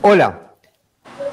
Hola,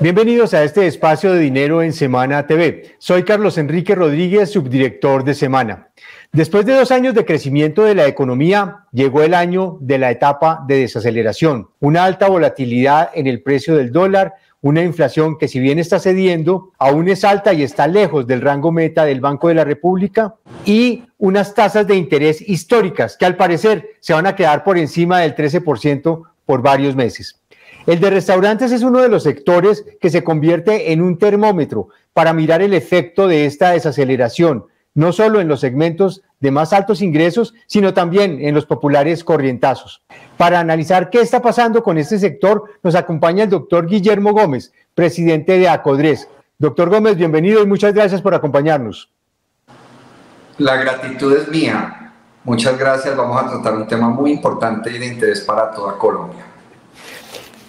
bienvenidos a este espacio de Dinero en Semana TV. Soy Carlos Enrique Rodríguez, subdirector de Semana. Después de 2 años de crecimiento de la economía, llegó el año de la etapa de desaceleración. Una alta volatilidad en el precio del dólar, una inflación que si bien está cediendo, aún es alta y está lejos del rango meta del Banco de la República, y unas tasas de interés históricas que al parecer se van a quedar por encima del 13% por varios meses. El de restaurantes es uno de los sectores que se convierte en un termómetro para mirar el efecto de esta desaceleración, no solo en los segmentos de más altos ingresos, sino también en los populares corrientazos. Para analizar qué está pasando con este sector, nos acompaña el doctor Guillermo Gómez, presidente de Acodres. Doctor Gómez, bienvenido y muchas gracias por acompañarnos. La gratitud es mía. Muchas gracias. Vamos a tratar un tema muy importante y de interés para toda Colombia.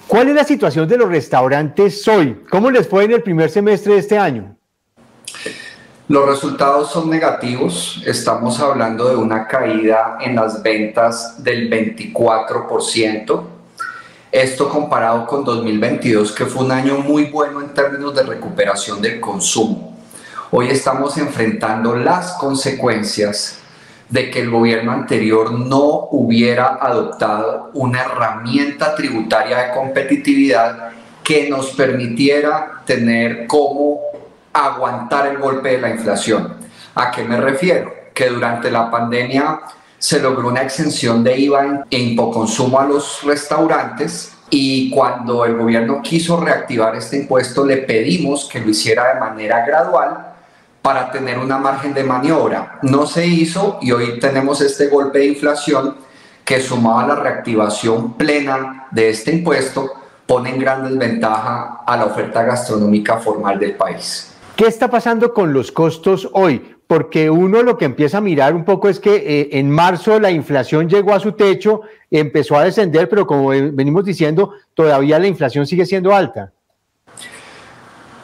¿Cuál es la situación de los restaurantes hoy? ¿Cómo les fue en el primer semestre de este año? Los resultados son negativos. Estamos hablando de una caída en las ventas del 24%. Esto comparado con 2022, que fue un año muy bueno en términos de recuperación del consumo. Hoy estamos enfrentando las consecuencias de que el gobierno anterior no hubiera adoptado una herramienta tributaria de competitividad que nos permitiera tener cómo aguantar el golpe de la inflación. ¿A qué me refiero? Que durante la pandemia se logró una exención de IVA e impoconsumo a los restaurantes, y cuando el gobierno quiso reactivar este impuesto le pedimos que lo hiciera de manera gradual para tener una margen de maniobra. No se hizo y hoy tenemos este golpe de inflación que, sumado a la reactivación plena de este impuesto, pone en gran desventaja a la oferta gastronómica formal del país. ¿Qué está pasando con los costos hoy? Porque uno lo que empieza a mirar un poco es que en marzo la inflación llegó a su techo, empezó a descender, pero como venimos diciendo, todavía la inflación sigue siendo alta.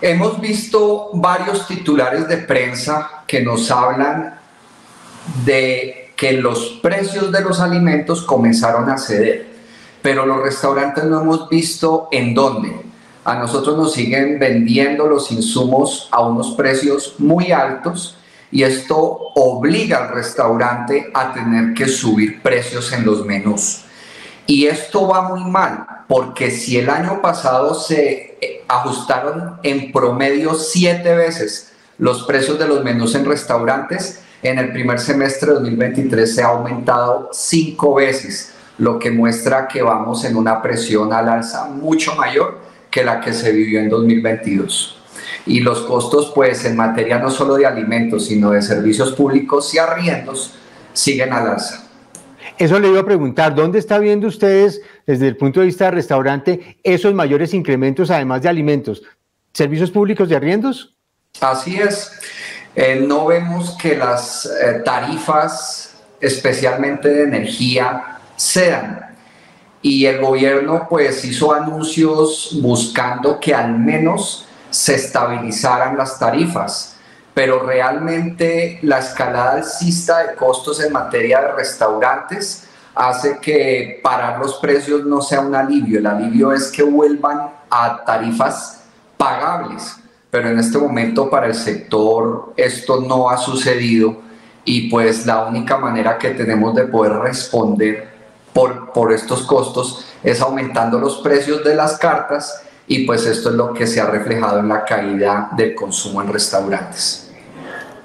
Hemos visto varios titulares de prensa que nos hablan de que los precios de los alimentos comenzaron a ceder, pero los restaurantes no hemos visto en dónde. A nosotros nos siguen vendiendo los insumos a unos precios muy altos y esto obliga al restaurante a tener que subir precios en los menús. Y esto va muy mal, porque si el año pasado se ajustaron en promedio 7 veces los precios de los menús en restaurantes, en el primer semestre de 2023 se ha aumentado 5 veces, lo que muestra que vamos en una presión al alza mucho mayor que la que se vivió en 2022. Y los costos, pues, en materia no solo de alimentos, sino de servicios públicos y arriendos, siguen al alza. Eso le iba a preguntar, ¿dónde está viendo ustedes, desde el punto de vista del restaurante, esos mayores incrementos, además de alimentos? ¿Servicios públicos de arriendos? Así es. No vemos que las tarifas, especialmente de energía, cedan. Y el gobierno pues hizo anuncios buscando que al menos se estabilizaran las tarifas, pero realmente la escalada alcista de costos en materia de restaurantes hace que parar los precios no sea un alivio. El alivio es que vuelvan a tarifas pagables, pero en este momento para el sector esto no ha sucedido, y pues la única manera que tenemos de poder responder por estos costos es aumentando los precios de las cartas, y pues esto es lo que se ha reflejado en la caída del consumo en restaurantes.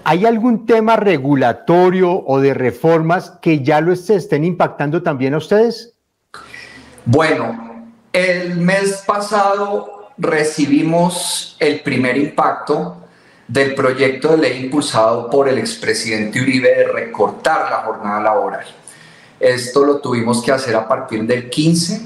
¿Hay algún tema regulatorio o de reformas que ya lo estén impactando también a ustedes? Bueno, el mes pasado recibimos el primer impacto del proyecto de ley impulsado por el expresidente Uribe de recortar la jornada laboral. Esto lo tuvimos que hacer a partir del 15,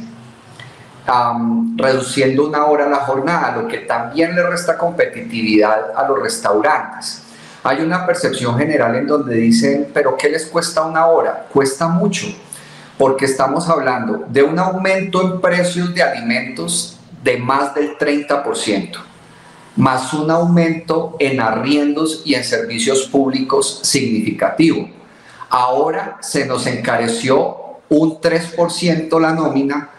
reduciendo 1 hora la jornada, lo que también le resta competitividad a los restaurantes. Hay una percepción general en donde dicen, ¿pero qué les cuesta 1 hora? Cuesta mucho, porque estamos hablando de un aumento en precios de alimentos de más del 30%, más un aumento en arriendos y en servicios públicos significativo. Ahora se nos encareció un 3% la nómina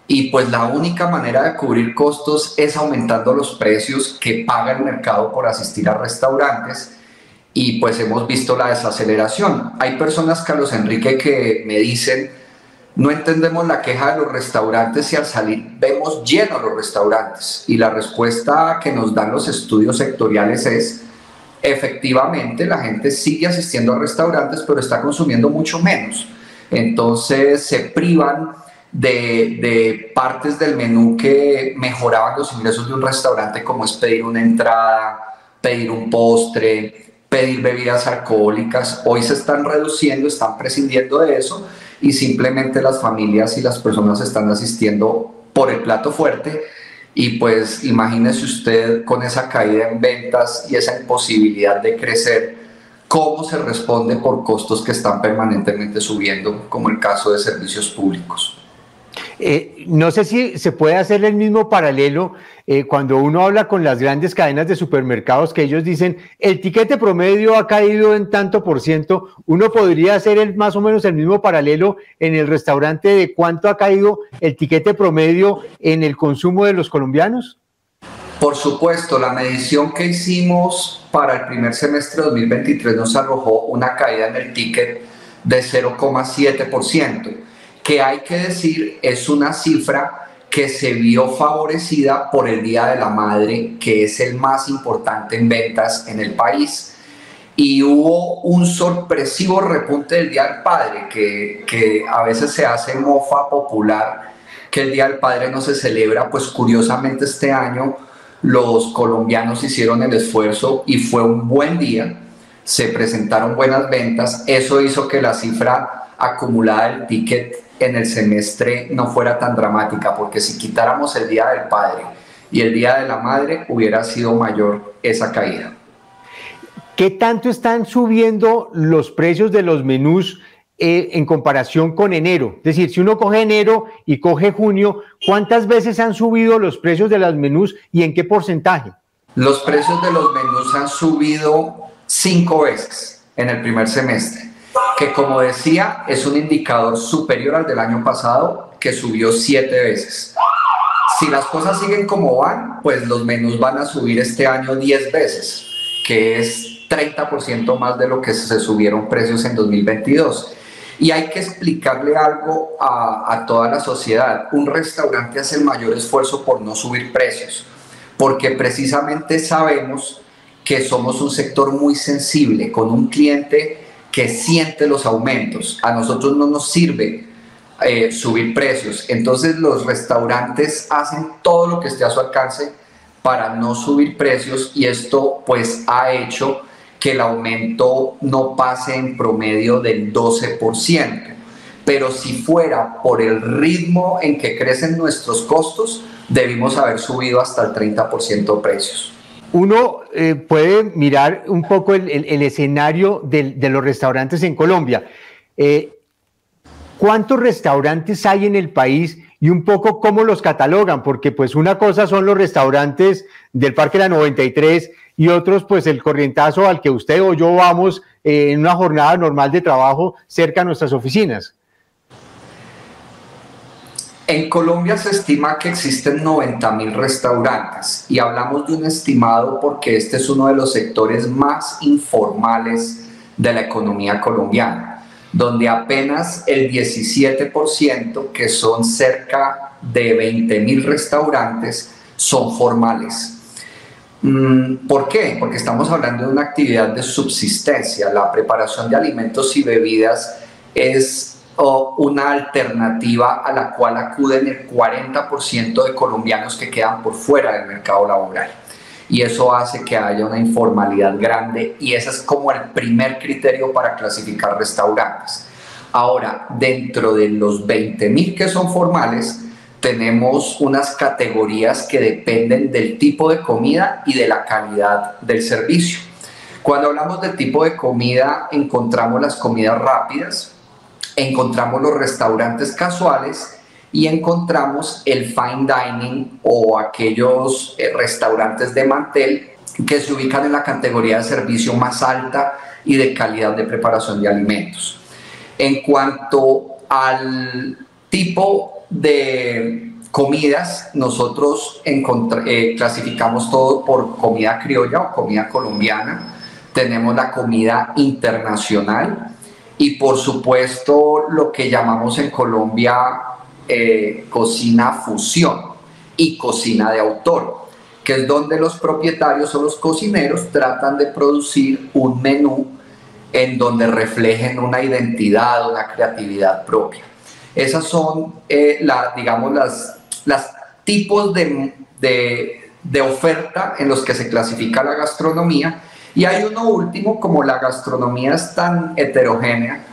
y pues la única manera de cubrir costos es aumentando los precios que paga el mercado por asistir a restaurantes, y pues hemos visto la desaceleración. Hay personas, Carlos Enrique, que me dicen: no entendemos la queja de los restaurantes y al salir vemos llenos los restaurantes. Y la respuesta que nos dan los estudios sectoriales es: efectivamente, la gente sigue asistiendo a restaurantes, pero está consumiendo mucho menos. Entonces se privan de partes del menú que mejoraban los ingresos de un restaurante, como es pedir una entrada, pedir un postre, pedir bebidas alcohólicas. Hoy se están reduciendo, están prescindiendo de eso, y simplemente las familias y las personas están asistiendo por el plato fuerte. Y pues imagínese usted, con esa caída en ventas y esa imposibilidad de crecer, cómo se responde por costos que están permanentemente subiendo, como el caso de servicios públicos. No sé si se puede hacer el mismo paralelo cuando uno habla con las grandes cadenas de supermercados, que ellos dicen el tiquete promedio ha caído en tanto por ciento. Uno podría hacer más o menos el mismo paralelo en el restaurante de cuánto ha caído el tiquete promedio en el consumo de los colombianos. Por supuesto, la medición que hicimos para el primer semestre de 2023 nos arrojó una caída en el ticket de 0,7%, que hay que decir es una cifra que se vio favorecida por el Día de la Madre, que es el más importante en ventas en el país. Y hubo un sorpresivo repunte del Día del Padre, que a veces se hace mofa popular que el Día del Padre no se celebra. Pues curiosamente este año los colombianos hicieron el esfuerzo y fue un buen día, se presentaron buenas ventas. Eso hizo que la cifra acumulada del ticket en el semestre no fuera tan dramática, porque si quitáramos el Día del Padre y el Día de la Madre, hubiera sido mayor esa caída. ¿Qué tanto están subiendo los precios de los menús en comparación con enero? Es decir, si uno coge enero y coge junio, ¿cuántas veces han subido los precios de los menús y en qué porcentaje? Los precios de los menús han subido 5 veces en el primer semestre, que, como decía, es un indicador superior al del año pasado, que subió 7 veces. Si las cosas siguen como van, pues los menús van a subir este año 10 veces, que es 30% más de lo que se subieron precios en 2022. Y hay que explicarle algo a toda la sociedad. Un restaurante hace el mayor esfuerzo por no subir precios, porque precisamente sabemos que somos un sector muy sensible, con un cliente que siente los aumentos. A nosotros no nos sirve subir precios. Entonces los restaurantes hacen todo lo que esté a su alcance para no subir precios, y esto pues ha hecho que el aumento no pase en promedio del 12%. Pero si fuera por el ritmo en que crecen nuestros costos, debimos haber subido hasta el 30% de precios. Uno puede mirar un poco el escenario de los restaurantes en Colombia. ¿Cuántos restaurantes hay en el país y un poco cómo los catalogan? Porque pues una cosa son los restaurantes del Parque La 93 y otros pues el corrientazo al que usted o yo vamos en una jornada normal de trabajo cerca a nuestras oficinas. En Colombia se estima que existen 90.000 restaurantes, y hablamos de un estimado porque este es uno de los sectores más informales de la economía colombiana, donde apenas el 17%, que son cerca de 20.000 restaurantes, son formales. ¿Por qué? Porque estamos hablando de una actividad de subsistencia. La preparación de alimentos y bebidas es una alternativa a la cual acuden el 40% de colombianos que quedan por fuera del mercado laboral. Y eso hace que haya una informalidad grande, y ese es como el primer criterio para clasificar restaurantes. Ahora, dentro de los 20.000 que son formales, tenemos unas categorías que dependen del tipo de comida y de la calidad del servicio. Cuando hablamos del tipo de comida, encontramos las comidas rápidas, encontramos los restaurantes casuales y encontramos el fine dining o aquellos restaurantes de mantel que se ubican en la categoría de servicio más alta y de calidad de preparación de alimentos. En cuanto al tipo de comidas, nosotros clasificamos todo por comida criolla o comida colombiana. Tenemos la comida internacional y por supuesto lo que llamamos en Colombia cocina fusión y cocina de autor, que es donde los propietarios o los cocineros tratan de producir un menú en donde reflejen una identidad, una creatividad propia. Esas son, digamos, las tipos de oferta en los que se clasifica la gastronomía. Y hay uno último, como la gastronomía es tan heterogénea,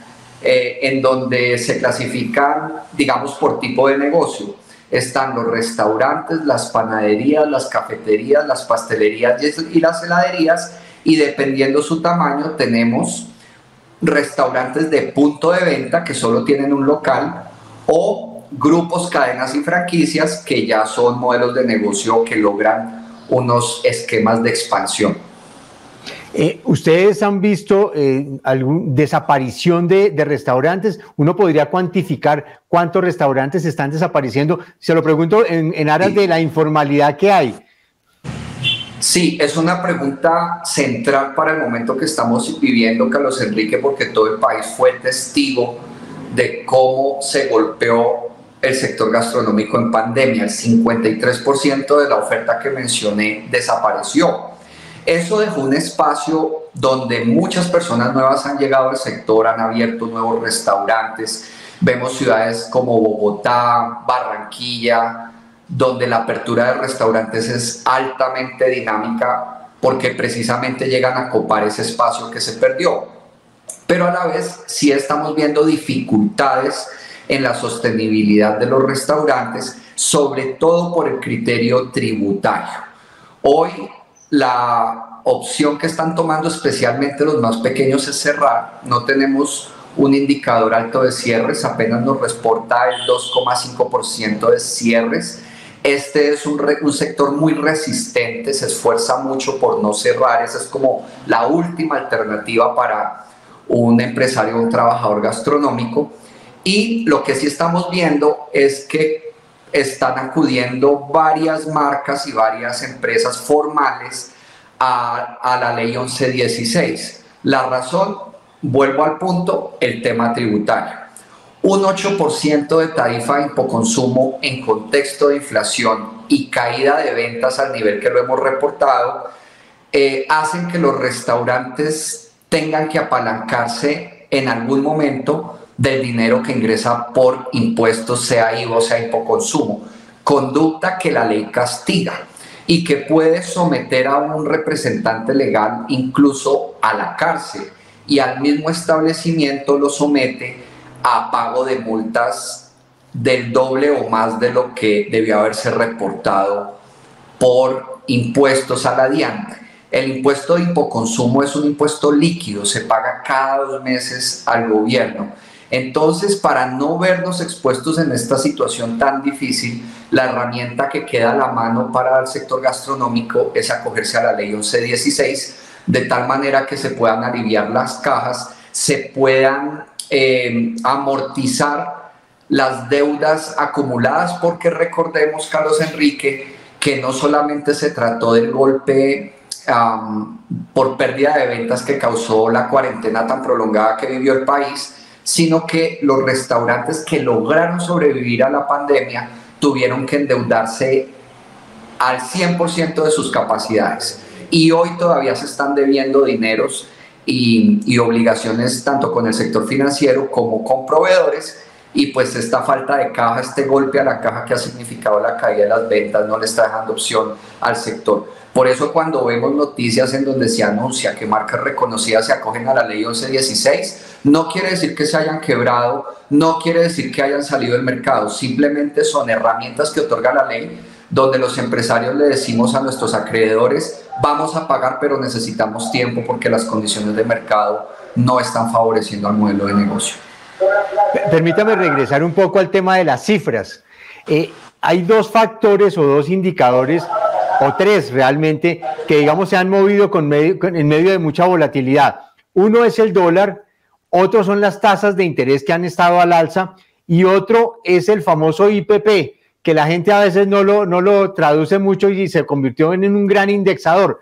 en donde se clasifican, digamos, por tipo de negocio. Están los restaurantes, las panaderías, las cafeterías, las pastelerías y las heladerías, y dependiendo su tamaño tenemos restaurantes de punto de venta que solo tienen un local, o grupos, cadenas y franquicias que ya son modelos de negocio que logran unos esquemas de expansión. ¿Ustedes han visto alguna desaparición de restaurantes? ¿Uno podría cuantificar cuántos restaurantes están desapareciendo? Se lo pregunto en aras de la informalidad que hay. Sí, es una pregunta central para el momento que estamos viviendo, Carlos Enrique, porque todo el país fue testigo de cómo se golpeó el sector gastronómico en pandemia. El 53% de la oferta que mencioné desapareció. Eso dejó un espacio donde muchas personas nuevas han llegado al sector, han abierto nuevos restaurantes. Vemos ciudades como Bogotá, Barranquilla, donde la apertura de restaurantes es altamente dinámica porque precisamente llegan a copar ese espacio que se perdió. Pero a la vez sí estamos viendo dificultades en la sostenibilidad de los restaurantes, sobre todo por el criterio tributario. Hoy la opción que están tomando especialmente los más pequeños es cerrar. No tenemos un indicador alto de cierres, apenas nos reporta el 2,5% de cierres. Este es un sector muy resistente, se esfuerza mucho por no cerrar. Esa es como la última alternativa para un empresario o un trabajador gastronómico. Y lo que sí estamos viendo es que están acudiendo varias marcas y varias empresas formales a la ley 1116. La razón, vuelvo al punto, el tema tributario. Un 8% de tarifa de hipoconsumo en contexto de inflación y caída de ventas al nivel que lo hemos reportado, hacen que los restaurantes tengan que apalancarse en algún momento del dinero que ingresa por impuestos, sea IVA o sea hipoconsumo, conducta que la ley castiga y que puede someter a un representante legal incluso a la cárcel, y al mismo establecimiento lo somete a pago de multas del doble o más de lo que debió haberse reportado por impuestos a la DIAN. El impuesto de hipoconsumo es un impuesto líquido, se paga cada 2 meses al gobierno. Entonces, para no vernos expuestos en esta situación tan difícil, la herramienta que queda a la mano para el sector gastronómico es acogerse a la ley 1116, de tal manera que se puedan aliviar las cajas, se puedan amortizar las deudas acumuladas, porque recordemos, Carlos Enrique, que no solamente se trató del golpe por pérdida de ventas que causó la cuarentena tan prolongada que vivió el país, sino que los restaurantes que lograron sobrevivir a la pandemia tuvieron que endeudarse al 100% de sus capacidades, y hoy todavía se están debiendo dineros y obligaciones tanto con el sector financiero como con proveedores, y pues esta falta de caja, este golpe a la caja que ha significado la caída de las ventas, no le está dejando opción al sector. Por eso cuando vemos noticias en donde se anuncia que marcas reconocidas se acogen a la ley 1116, no quiere decir que se hayan quebrado, no quiere decir que hayan salido del mercado, simplemente son herramientas que otorga la ley, donde los empresarios le decimos a nuestros acreedores: vamos a pagar, pero necesitamos tiempo porque las condiciones de mercado no están favoreciendo al modelo de negocio. Permítame regresar un poco al tema de las cifras. Hay 2 factores o 2 indicadores, o 3 realmente, que digamos se han movido en medio de mucha volatilidad. Uno es el dólar, otro son las tasas de interés que han estado al alza, y otro es el famoso IPP, que la gente a veces no lo traduce mucho y se convirtió en un gran indexador.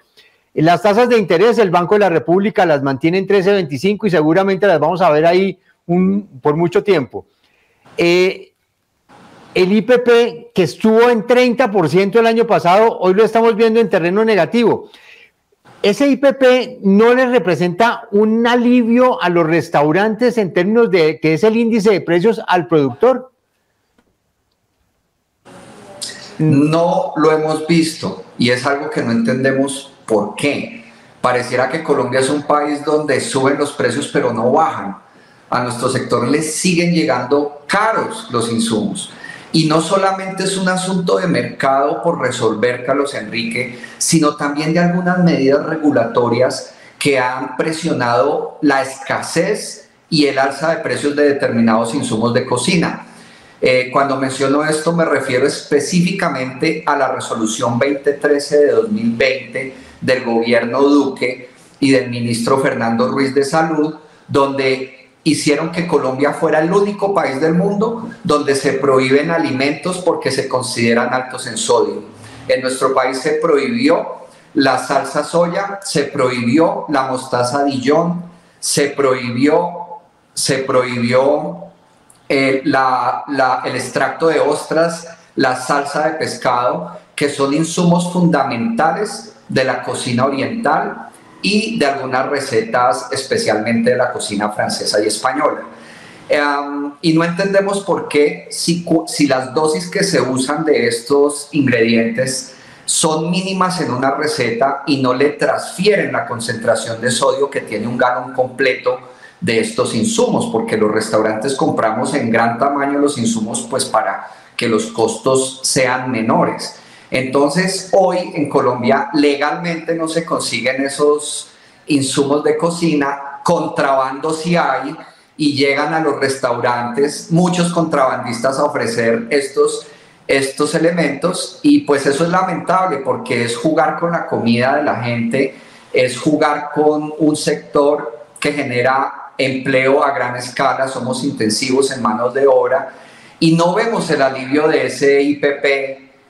Las tasas de interés, el Banco de la República las mantiene en 13.25 y seguramente las vamos a ver ahí por mucho tiempo. El IPP, que estuvo en 30% el año pasado, hoy lo estamos viendo en terreno negativo. ¿Ese IPP no le representa un alivio a los restaurantes en términos de que es el índice de precios al productor? No lo hemos visto y es algo que no entendemos por qué. Pareciera que Colombia es un país donde suben los precios pero no bajan. A nuestro sector les siguen llegando caros los insumos. Y no solamente es un asunto de mercado por resolver, Carlos Enrique, sino también de algunas medidas regulatorias que han presionado la escasez y el alza de precios de determinados insumos de cocina. Cuando menciono esto me refiero específicamente a la resolución 2013 de 2020 del gobierno Duque y del ministro Fernando Ruiz de Salud, donde hicieron que Colombia fuera el único país del mundo donde se prohíben alimentos porque se consideran altos en sodio. En nuestro país se prohibió la salsa soya, se prohibió la mostaza Dijon, se prohibió el extracto de ostras, la salsa de pescado, que son insumos fundamentales de la cocina oriental y de algunas recetas, especialmente de la cocina francesa y española. Y no entendemos por qué, si las dosis que se usan de estos ingredientes son mínimas en una receta y no le transfieren la concentración de sodio que tiene un galón completo de estos insumos, porque los restaurantes compramos en gran tamaño los insumos pues para que los costos sean menores. Entonces, hoy en Colombia legalmente no se consiguen esos insumos de cocina, contrabando sí hay, y llegan a los restaurantes muchos contrabandistas a ofrecer estos elementos, y pues eso es lamentable porque es jugar con la comida de la gente, es jugar con un sector que genera empleo a gran escala, somos intensivos en manos de obra y no vemos el alivio de ese IPP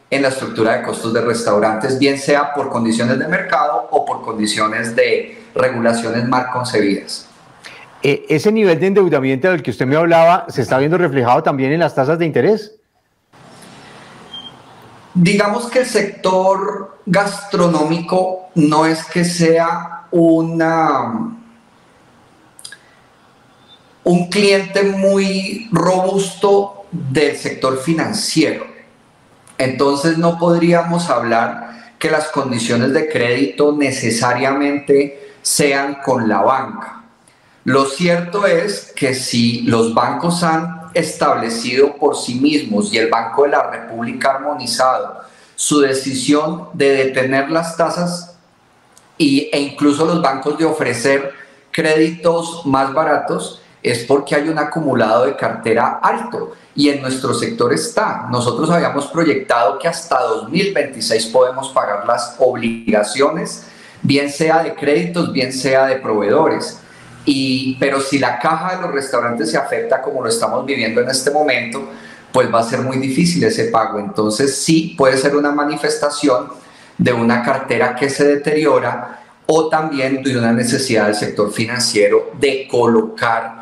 en la estructura de costos de restaurantes, bien sea por condiciones de mercado o por condiciones de regulaciones mal concebidas. ¿Ese nivel de endeudamiento del que usted me hablaba se está viendo reflejado también en las tasas de interés? Digamos que el sector gastronómico no es que sea un cliente muy robusto del sector financiero. Entonces no podríamos hablar que las condiciones de crédito necesariamente sean con la banca. Lo cierto es que si los bancos han establecido por sí mismos y el Banco de la República ha armonizado su decisión de detener las tasas e incluso los bancos de ofrecer créditos más baratos, es porque hay un acumulado de cartera alto y en nuestro sector está. Nosotros habíamos proyectado que hasta 2026 podemos pagar las obligaciones, bien sea de créditos, bien sea de proveedores. Pero si la caja de los restaurantes se afecta como lo estamos viviendo en este momento, pues va a ser muy difícil ese pago. Entonces sí puede ser una manifestación de una cartera que se deteriora o también de una necesidad del sector financiero de colocar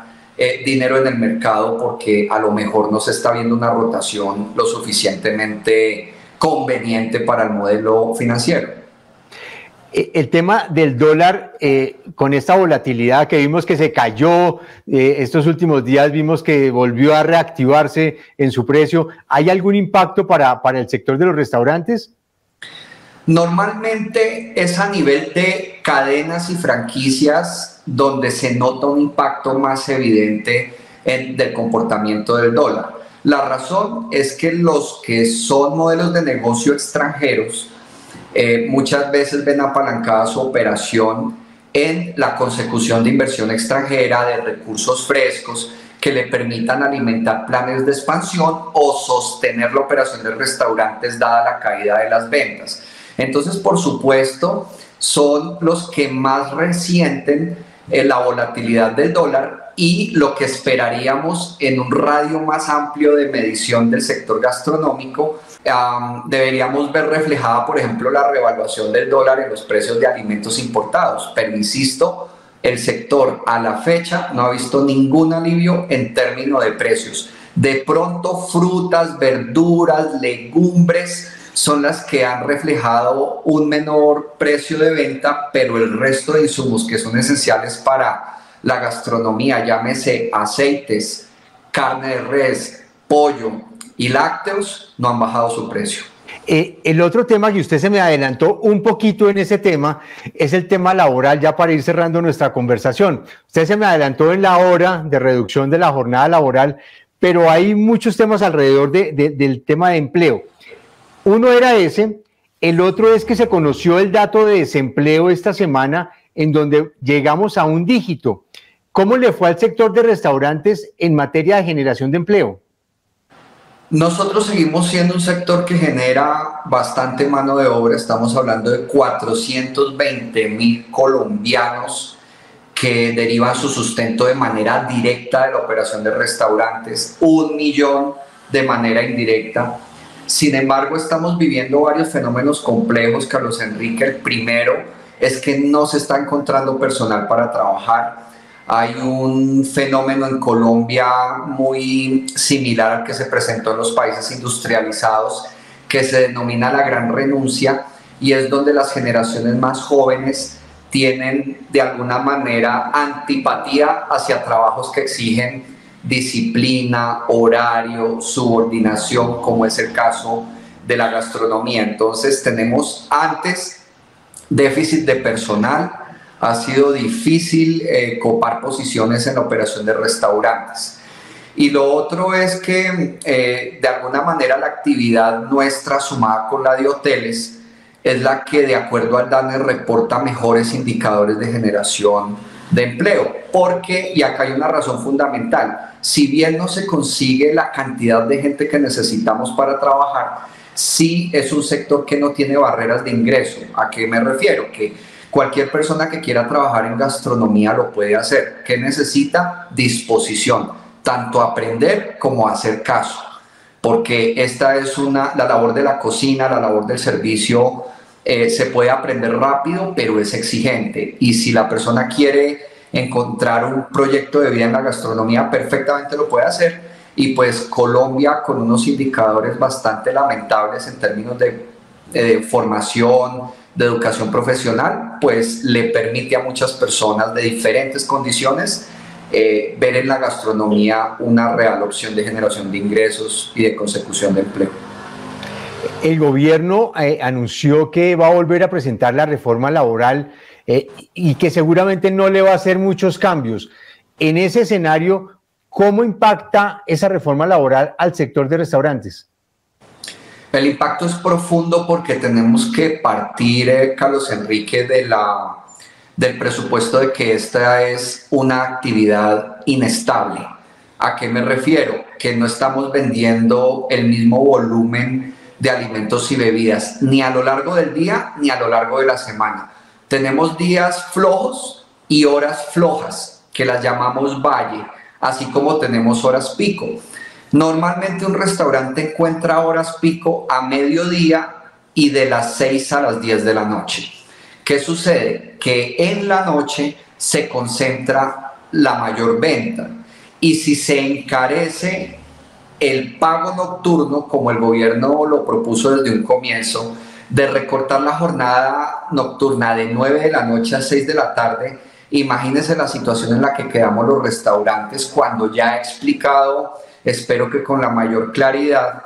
dinero en el mercado porque a lo mejor no se está viendo una rotación lo suficientemente conveniente para el modelo financiero. El tema del dólar, con esta volatilidad que vimos que se cayó estos últimos días, vimos que volvió a reactivarse en su precio, ¿hay algún impacto para el sector de los restaurantes? Normalmente es a nivel de cadenas y franquicias donde se nota un impacto más evidente del comportamiento del dólar. La razón es que los que son modelos de negocio extranjeros muchas veces ven apalancada su operación en la consecución de inversión extranjera, de recursos frescos que le permitan alimentar planes de expansión o sostener la operación de restaurantes dada la caída de las ventas. Entonces, por supuesto, son los que más resienten la volatilidad del dólar y lo que esperaríamos en un radio más amplio de medición del sector gastronómico, deberíamos ver reflejada, por ejemplo, la revaluación del dólar en los precios de alimentos importados. Pero insisto, el sector a la fecha no ha visto ningún alivio en términos de precios. De pronto, frutas, verduras, legumbres son las que han reflejado un menor precio de venta, pero el resto de insumos que son esenciales para la gastronomía, llámese aceites, carne de res, pollo y lácteos, no han bajado su precio. El otro tema que usted se me adelantó un poquito en ese tema es el tema laboral, ya para ir cerrando nuestra conversación. Usted se me adelantó en la hora de reducción de la jornada laboral, pero hay muchos temas alrededor del tema de empleo. Uno era ese, el otro es que se conoció el dato de desempleo esta semana en donde llegamos a un dígito. ¿Cómo le fue al sector de restaurantes en materia de generación de empleo? Nosotros seguimos siendo un sector que genera bastante mano de obra. Estamos hablando de 420.000 colombianos que derivan su sustento de manera directa de la operación de restaurantes, 1 millón de manera indirecta. Sin embargo, estamos viviendo varios fenómenos complejos, Carlos Enrique. El primero es que no se está encontrando personal para trabajar. Hay un fenómeno en Colombia muy similar al que se presentó en los países industrializados, que se denomina la gran renuncia, y es donde las generaciones más jóvenes tienen de alguna manera antipatía hacia trabajos que exigen disciplina, horario, subordinación, como es el caso de la gastronomía. Entonces tenemos antes déficit de personal, ha sido difícil copar posiciones en la operación de restaurantes. Y lo otro es que de alguna manera la actividad nuestra sumada con la de hoteles es la que, de acuerdo al DANE, reporta mejores indicadores de generación de empleo, porque, y acá hay una razón fundamental, si bien no se consigue la cantidad de gente que necesitamos para trabajar, sí es un sector que no tiene barreras de ingreso. ¿A qué me refiero? Que cualquier persona que quiera trabajar en gastronomía lo puede hacer. ¿Qué necesita? Disposición, tanto aprender como hacer caso, porque esta es la labor de la cocina, la labor del servicio. Se puede aprender rápido, pero es exigente, y si la persona quiere encontrar un proyecto de vida en la gastronomía, perfectamente lo puede hacer. Y pues Colombia, con unos indicadores bastante lamentables en términos de formación, de educación profesional, pues le permite a muchas personas de diferentes condiciones ver en la gastronomía una real opción de generación de ingresos y de consecución de empleo. El gobierno anunció que va a volver a presentar la reforma laboral y que seguramente no le va a hacer muchos cambios. En ese escenario, ¿cómo impacta esa reforma laboral al sector de restaurantes? El impacto es profundo porque tenemos que partir, Carlos Enrique, del presupuesto de que esta es una actividad inestable. ¿A qué me refiero? Que no estamos vendiendo el mismo volumen de alimentos y bebidas, ni a lo largo del día ni a lo largo de la semana. Tenemos días flojos y horas flojas, que las llamamos valle, así como tenemos horas pico. Normalmente un restaurante encuentra horas pico a mediodía y de las 6 a las 10 de la noche. ¿Qué sucede? Que en la noche se concentra la mayor venta, y si se encarece el pago nocturno, como el gobierno lo propuso desde un comienzo, de recortar la jornada nocturna de 9 de la noche a 6 de la tarde, imagínense la situación en la que quedamos los restaurantes, cuando ya he explicado, espero que con la mayor claridad,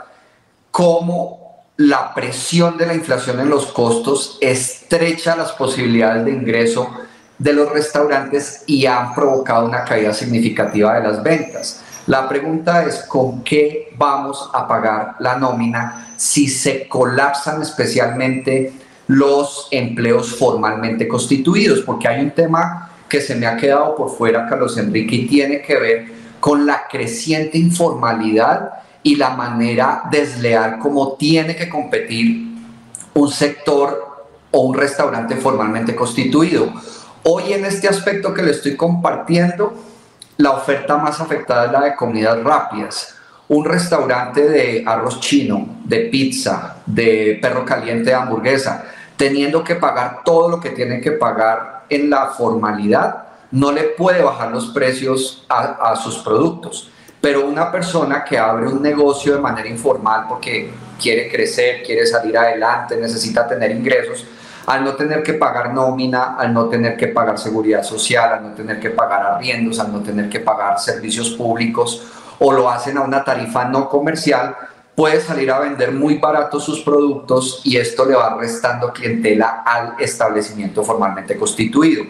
cómo la presión de la inflación en los costos estrecha las posibilidades de ingreso de los restaurantes y han provocado una caída significativa de las ventas. La pregunta es, ¿con qué vamos a pagar la nómina si se colapsan especialmente los empleos formalmente constituidos? Porque hay un tema que se me ha quedado por fuera, Carlos Enrique, y tiene que ver con la creciente informalidad y la manera desleal como tiene que competir un sector o un restaurante formalmente constituido. Hoy en este aspecto que le estoy compartiendo, la oferta más afectada es la de comidas rápidas. Un restaurante de arroz chino, de pizza, de perro caliente, de hamburguesa, teniendo que pagar todo lo que tiene que pagar en la formalidad, no le puede bajar los precios a sus productos. Pero una persona que abre un negocio de manera informal porque quiere crecer, quiere salir adelante, necesita tener ingresos, al no tener que pagar nómina, al no tener que pagar seguridad social, al no tener que pagar arriendos, al no tener que pagar servicios públicos, o lo hacen a una tarifa no comercial, puede salir a vender muy barato sus productos y esto le va restando clientela al establecimiento formalmente constituido.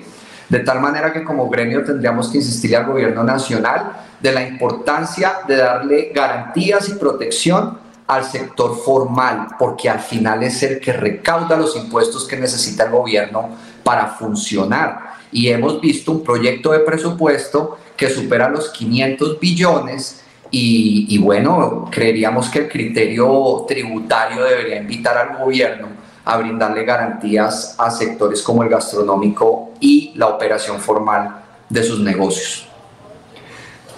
De tal manera que como gremio tendríamos que insistirle al gobierno nacional de la importancia de darle garantías y protección al sector formal, porque al final es el que recauda los impuestos que necesita el gobierno para funcionar. Y hemos visto un proyecto de presupuesto que supera los 500 billones y bueno, creeríamos que el criterio tributario debería invitar al gobierno a brindarle garantías a sectores como el gastronómico y la operación formal de sus negocios.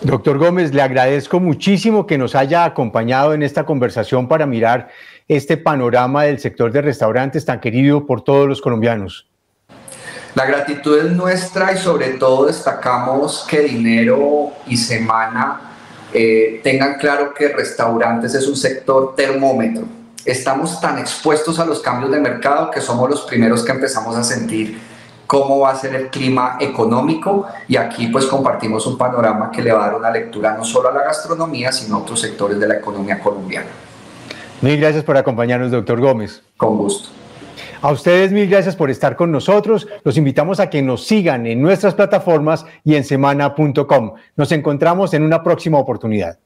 Doctor Gómez, le agradezco muchísimo que nos haya acompañado en esta conversación para mirar este panorama del sector de restaurantes tan querido por todos los colombianos. La gratitud es nuestra y sobre todo destacamos que Dinero y Semana tengan claro que restaurantes es un sector termómetro. Estamos tan expuestos a los cambios de mercado que somos los primeros que empezamos a sentir cómo va a ser el clima económico y aquí pues compartimos un panorama que le va a dar una lectura no solo a la gastronomía, sino a otros sectores de la economía colombiana. Mil gracias por acompañarnos, doctor Gómez. Con gusto. A ustedes mil gracias por estar con nosotros. Los invitamos a que nos sigan en nuestras plataformas y en semana.com. Nos encontramos en una próxima oportunidad.